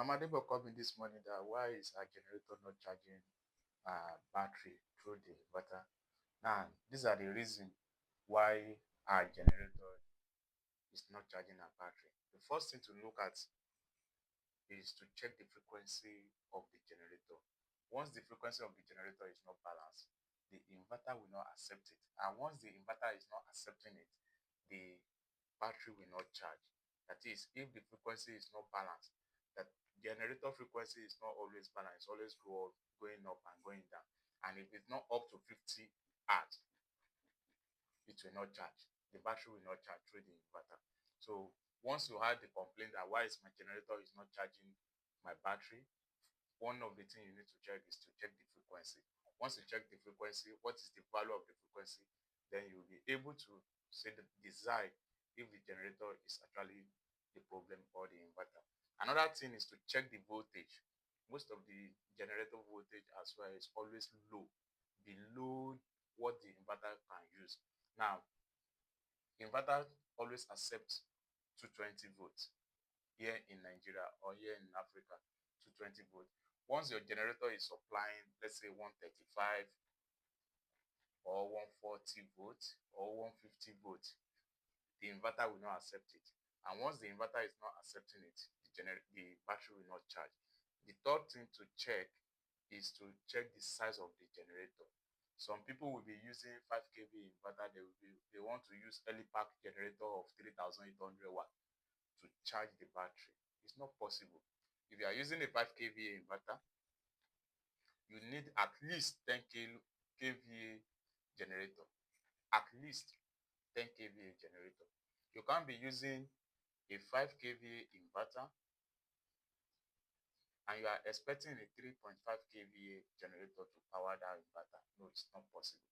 Mama Debo called me this morning that why is our generator not charging battery through the inverter? Now, these are the reasons why our generator is not charging our battery. The first thing to look at is to check the frequency of the generator. Once the frequency of the generator is not balanced, the inverter will not accept it. And once the inverter is not accepting it, the battery will not charge. That is, if the frequency is not balanced, that generator frequency is not always balanced, it's always going up and going down. And if it's not up to 50 hertz, it will not charge. The battery will not charge through the inverter. So once you had the complaint that why is my generator is not charging my battery, one of the things you need to check is to check the frequency. Once you check the frequency, what is the value of the frequency, then you'll be able to say the decide if the generator is actually the problem or the inverter. Another thing is to check the voltage. Most of the generator voltage as well is always low, below what the inverter can use. Now, inverter always accepts 220 volts here in Nigeria or here in Africa, 220 volts. Once your generator is supplying, let's say 135 or 140 volts or 150 volts, the inverter will not accept it. And once the inverter is not accepting it, the battery will not charge. The third thing to check is to check the size of the generator. Some people will be using 5 kV inverter. They want to use early pack generator of 3,800 watt to charge the battery. It's not possible. If you are using a 5 kVA inverter, you need at least 10 kVA generator. At least 10 kVA generator. You can't be using a 5 kVA inverter and you are expecting a 3.5 kVA generator to power that inverter. No, it's not possible.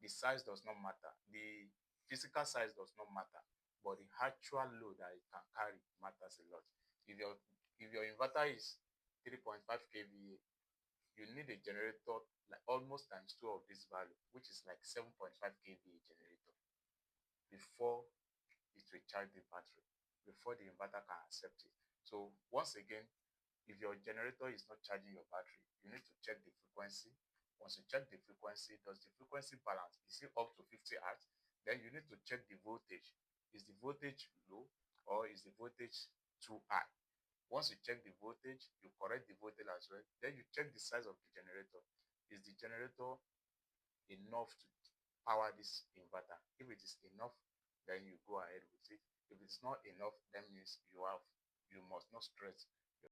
The size does not matter. The physical size does not matter, but the actual load that it can carry matters a lot. If your inverter is 3.5 kVA, you need a generator like almost times 2 of this value, which is like 7.5 kVA generator, before it will charge the battery, before the inverter can accept it. So once again, if your generator is not charging your battery, you need to check the frequency. Once you check the frequency, does the frequency balance? Is it up to 50 hertz? Then you need to check the voltage. Is the voltage low or is the voltage too high? Once you check the voltage, you correct the voltage as well. Then you check the size of the generator. Is the generator enough to power this inverter? If it is enough, then you go ahead with it. If it's not enough, that means you must not stress